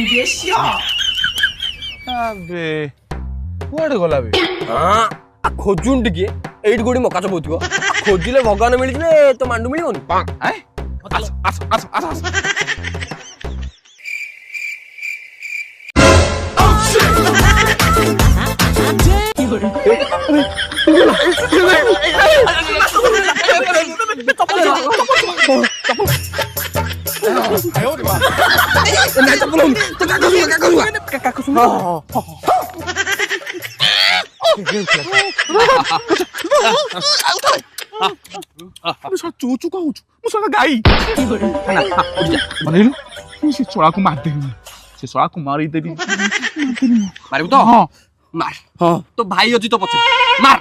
别笑。 আবে କୁଆଡେ ଗଲା ବେ? ହଁ ଖୋଜୁନ୍ ଟିକେ ଏଇଠି କୋଉଠି ମକା ଚପଉଥିବ ଖୋଜିଲେ ଭଗବାନ ମିଳିଥିଲେ ତ ମାଣ୍ଡୁ ମିଳିବନି ଆସ ଆସ ଆସ ଆସ ଆସ ଚୁଚୁ କହୁଛୁ ମୁଁ ଶଳା ଗାଈ ଅନେଇଲୁ ମୁଁ ସେ ଶଳାକୁ ମାରିଦେବି ସେ ଶଳାକୁ ମାରିଦେବି ମାରିବୁ ତ ହଁ ମାର ହଁ ତୋ ଭାଇ ଅଛି ତ ପଛରେ ମାର